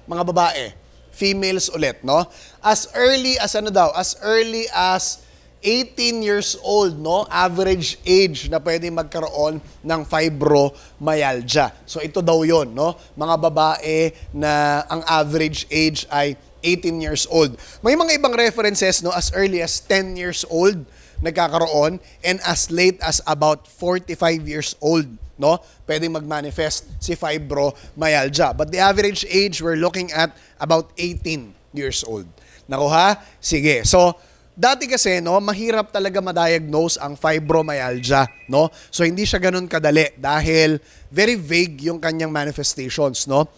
mga babae. Females ulit, no? As early as As early as 18 years old, no? Average age na pwede magkaroon ng fibromyalgia. So ito daw 'yon, no? Mga babae na ang average age ay 18 years old. May mga ibang references, no? As early as 10 years old nagkakaroon, and as late as about 45 years old, no? Pwedeng mag-manifest si fibromyalgia. But the average age, we're looking at about 18 years old. Naku ha? Sige. So, dati kasi, no, mahirap talaga ma-diagnose ang fibromyalgia, no? So, hindi siya ganun kadali dahil very vague yung kanyang manifestations, no?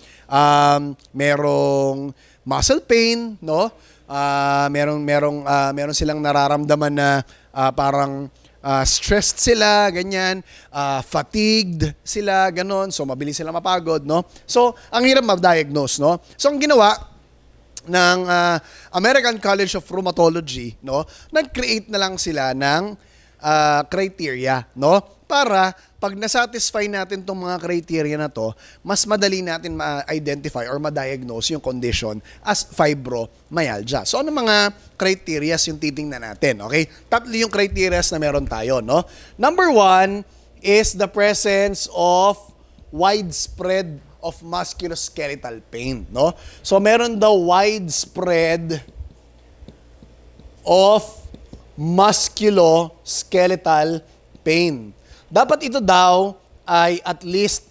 Merong muscle pain, no? Meron silang nararamdaman na parang stressed sila, ganyan, fatigued sila, ganon. So, mabilis sila mapagod, no? So, ang hirap ma-diagnose, no? So, ang ginawa ng American College of Rheumatology, no? Nag-create na lang sila ng criteria, no? Para pag nasatisfy natin itong mga criteria na to, mas madali natin ma-identify or ma-diagnose yung condition as fibromyalgia. So, ano mga criteria yung titingnan natin, okay? Tatlo yung criteria na meron tayo, no? Number 1 is the presence of widespread of musculoskeletal pain, no? So, meron daw widespread of musculoskeletal pain. Dapat ito daw ay at least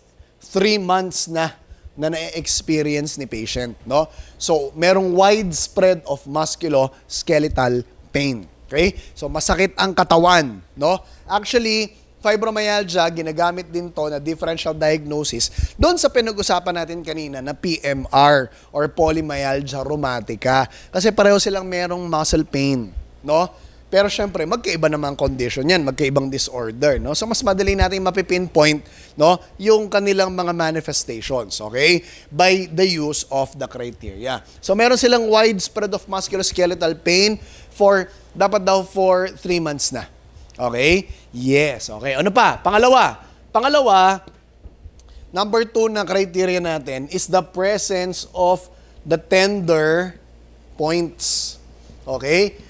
3 months na na-experience ni patient, no? So, merong widespread of musculoskeletal pain, okay? So, masakit ang katawan, no? Actually, fibromyalgia, ginagamit din to na differential diagnosis doon sa pinag-usapan natin kanina na PMR or polymyalgia rheumatica. Kasi pareho silang merong muscle pain, no? Pero syempre, magkaiba naman condition yan, magkaibang disorder, no? So, mas madali natin mapipinpoint, no, yung kanilang mga manifestations, okay? By the use of the criteria. So, meron silang widespread of musculoskeletal pain dapat daw for 3 months na. Okay? Yes, okay. Ano pa? Pangalawa, number 2 na criteria natin is the presence of the tender points. Okay?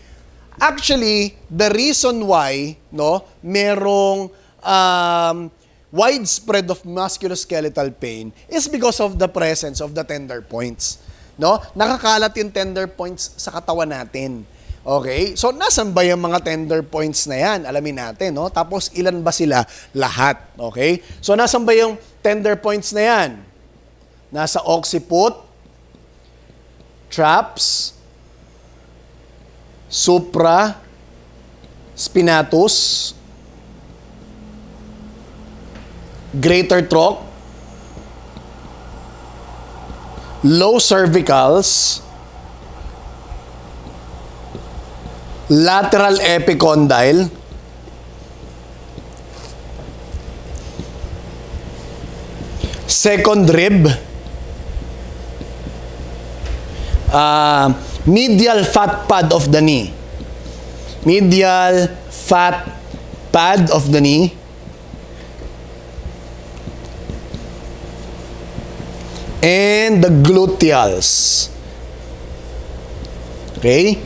Actually, the reason why, no, merong widespread of musculoskeletal pain is because of the presence of the tender points, no? Nakakalat yung tender points sa katawan natin. Okay? So, nasan ba yung mga tender points na yan? Alamin natin, no? Tapos, ilan ba sila? Lahat. Okay? So, nasan ba yung tender points na yan? Nasa occiput, traps, supra, spinatus, greater trunk, low cervicals, lateral epicondyle, second rib, medial fat pad of the knee. Medial fat pad of the knee. And the gluteals. Okay?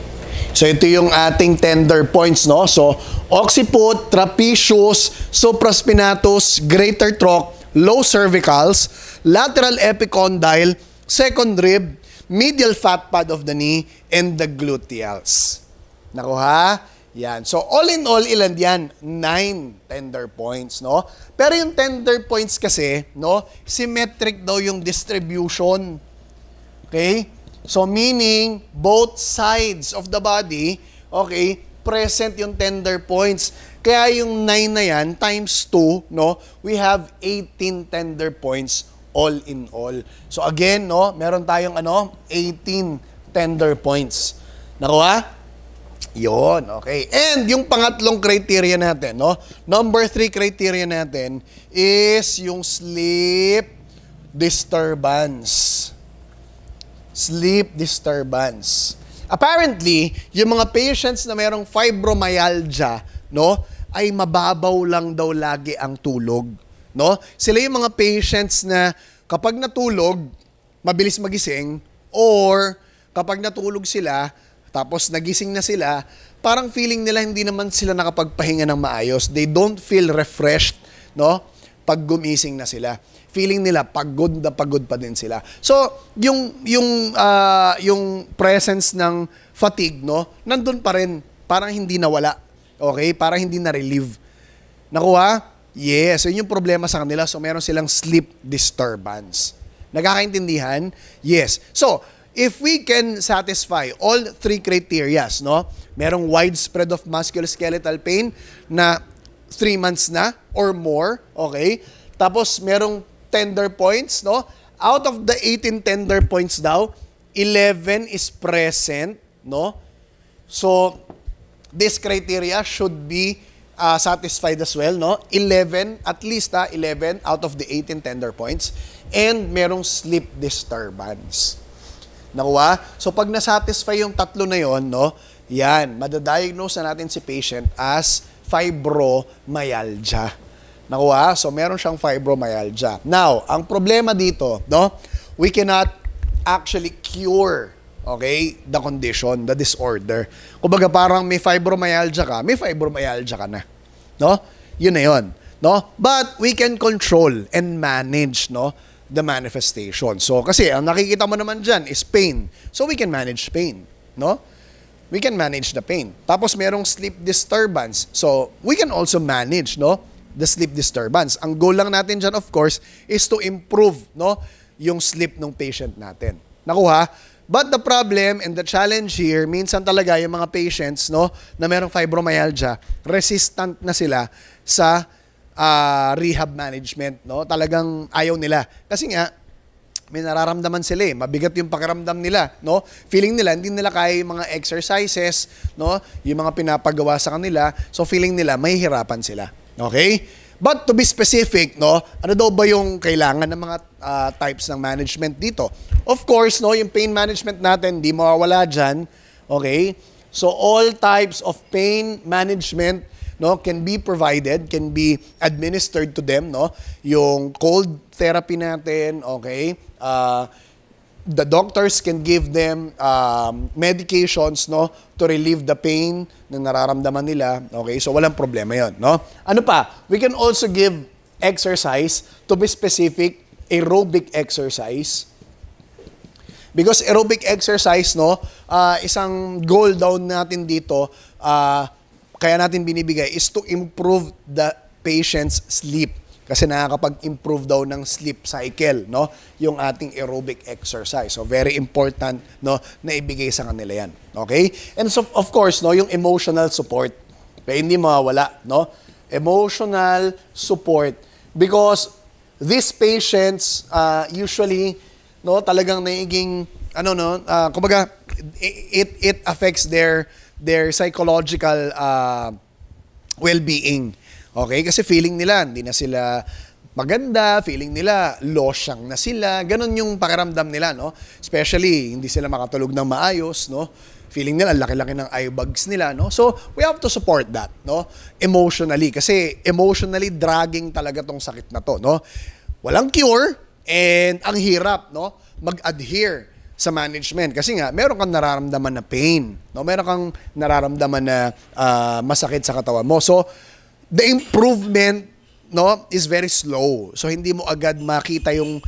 So, ito yung ating tender points, no? So, occiput, trapezius, supraspinatus, greater trunk, low cervicals, lateral epicondyle, second rib, medial fat pad of the knee, and the gluteals. Naku ha? Yan. So, all in all, ilan yan? 9 tender points, no? Pero yung tender points kasi, no, symmetric daw yung distribution. Okay? So, meaning, both sides of the body, okay, present yung tender points. Kaya yung 9 na yan, times 2, no, we have 18 tender points all in all. So again, no, meron tayong 18 tender points. Nakuha? Yon, okay. And yung pangatlong criteria natin, no, number 3 criteria natin is yung sleep disturbance. Sleep disturbance. Apparently, yung mga patients na merong fibromyalgia, no, ay mababaw lang daw lagi ang tulog. No? Sila yung mga patients na kapag natulog, mabilis magising, Or kapag natulog sila, tapos nagising na sila, parang feeling nila hindi naman sila nakapagpahinga ng maayos. They don't feel refreshed, no? Pag gumising na sila. Feeling nila pagod na pagod pa din sila. So, yung presence ng fatigue, no? Nandun pa rin. Parang hindi nawala. Okay? Parang hindi na-relieve. Nakuha? Yes. Yun yung problema sa kanila. So, meron silang sleep disturbance. Nagkakaintindihan? Yes. So, if we can satisfy all three criterias, no? Merong widespread of musculoskeletal pain na 3 months na or more, okay? Tapos merong tender points, no? Out of the 18 tender points daw, 11 is present, no? So, this criteria should be satisfied as well, no? 11, at least 11 out of the 18 tender points. And merong sleep disturbance. Nakuha? So, pag nasatisfy yung tatlo na yon, no? Yan, madadiagnose na natin si patient as fibromyalgia. Nakuha? So, meron siyang fibromyalgia. Now, ang problema dito, no? We cannot actually cure, okay, the condition, the disorder. Kumbaga, parang may fibromyalgia ka na. No? Yun na yun. No? But, we can control and manage, no? The manifestation. So, kasi ang nakikita mo naman dyan is pain. So, we can manage pain. No? We can manage the pain. Tapos, merong sleep disturbance. So, we can also manage, no? The sleep disturbance. Ang goal lang natin dyan, of course, is to improve, no? Yung sleep ng patient natin. Nakuha? But the problem and the challenge here, minsan talaga yung mga patients, no? Na merong fibromyalgia, resistant na sila sa rehab management, no? Talagang ayaw nila. Kasi nga, may nararamdaman sila eh. Mabigat yung pakiramdam nila, no? Feeling nila, hindi nila kaya yung mga exercises, no? Yung mga pinapagawa sa kanila. So, feeling nila, may hirapan sila. Okay? But to be specific, no? Ano daw ba yung kailangan ng mga types ng management dito? Of course, no? Yung pain management natin, di mawawala dyan. Okay? So, all types of pain management, no, can be provided, can be administered to them, no? Yung cold therapy natin, okay? The doctors can give them medications, no, to relieve the pain na nararamdaman nila, okay? So walang problema 'yon, no? Ano pa? We can also give exercise, to be specific, aerobic exercise. Because aerobic exercise, no, isang goal daw natin dito, kaya natin binibigay is to improve the patient's sleep. Kasi nakakapag-improve daw ng sleep cycle, no? Yung ating aerobic exercise. So, very important, no? Na ibigay sa kanila yan. Okay? And so, of course, no? Yung emotional support. Kaya hindi mawawala, no? Emotional support. Because these patients, usually, no? Talagang naiging, kumbaga, it affects their psychological well-being. Okay? Kasi feeling nila, hindi na sila maganda, feeling nila, losyang na sila. Ganon yung pakiramdam nila, no? Especially, hindi sila makatulog ng maayos, no? Feeling nila, laki-laki ng eye bags nila, no? So, we have to support that, no? Emotionally. Kasi emotionally dragging talaga tong sakit na to, no? Walang cure, and ang hirap, no? Mag-adhere sa management. Kasi nga, meron kang nararamdaman na pain, no? Meron kang nararamdaman na masakit sa katawan mo. So, the improvement, no, is very slow. So hindi mo agad makita yung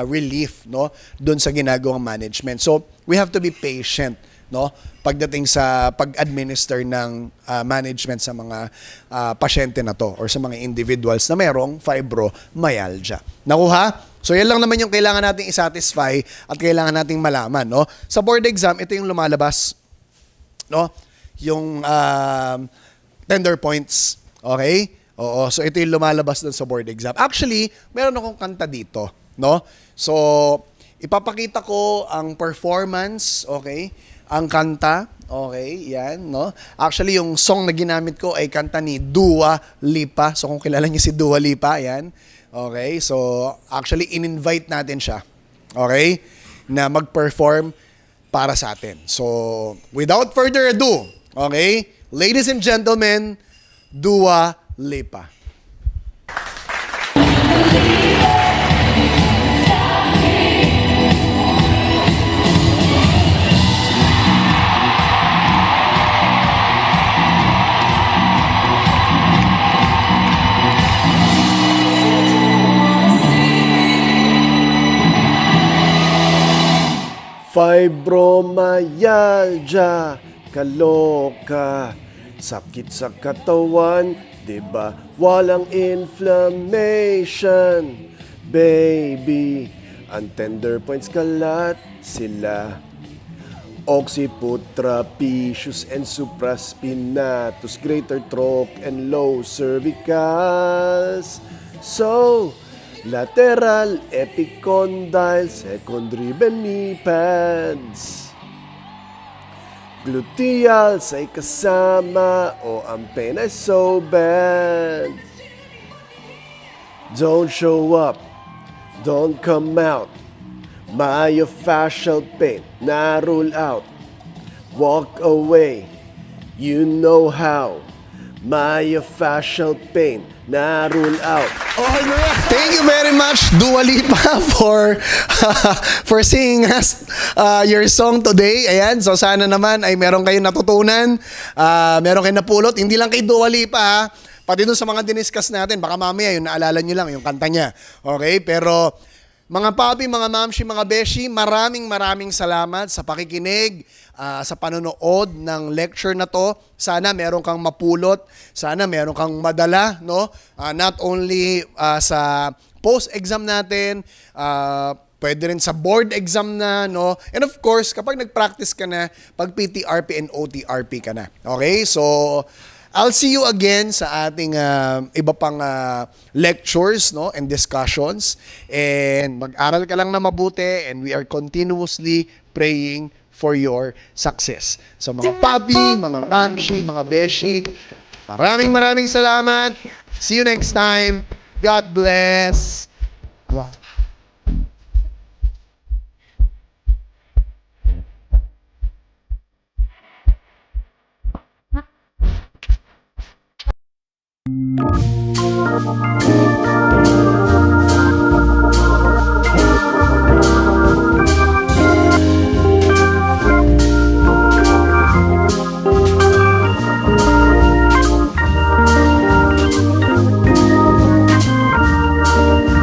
relief, no, doon sa ginagawang management. So we have to be patient, no, pagdating sa pag-administer ng management sa mga pasyente na to or sa mga individuals na merong fibromyalgia. Nakuha? So yan lang naman yung kailangan nating i-satisfy at kailangan nating malaman, no? Sa board exam, ito yung lumalabas, no? Yung tender points. Okay? Oo. So, ito yung lumalabas dun sa board exam. Actually, meron akong kanta dito. No? So, ipapakita ko ang performance. Okay? Ang kanta. Okay? Yan. No? Actually, yung song na ginamit ko ay kanta ni Dua Lipa. So, kung kilala niyo si Dua Lipa, yan. Okay? So, actually, in-invite natin siya. Okay? Na mag-perform para sa atin. So, without further ado, okay? Ladies and gentlemen, Dua Lipa. Fibromyalgia, kaloka, sakit sa katawan, di ba? Walang inflammation, baby. Ang tender points kalat sila. Occiput, trapezius, and supraspinatus, greater trok, and low cervicals. So, lateral, epicondyle, secondary benipads. Gluteals ay kasama o ang pain ay so bad. Don't show up, don't come out. Myofascial pain, na rule out. Walk away, you know how. Myofascial pain, na rule out. Thank you very much, Dua Lipa, for singing us your song today. Ayan, so sana naman ay meron kayong natutunan, meron kayong napulot. Hindi lang kay Dua Lipa, pati dun sa mga diniscuss natin. Baka mamaya yung naalala nyo lang, yung kanta niya. Okay, pero mga papi, mga mamshi, mga beshi, maraming salamat sa pakikinig, sa panonood ng lecture na to. Sana meron kang mapulot, sana meron kang madala, no? Not only sa post-exam natin, pwede rin sa board exam na, no? And of course, kapag nag-practice ka na, pag PTRP and OTRP ka na. Okay? So, I'll see you again sa ating iba pang lectures, no, and discussions. And mag-aral ka lang na mabuti, and we are continuously praying for your success. So mga papi, mga mamshi, mga beshi, maraming salamat. See you next time. God bless. Wow.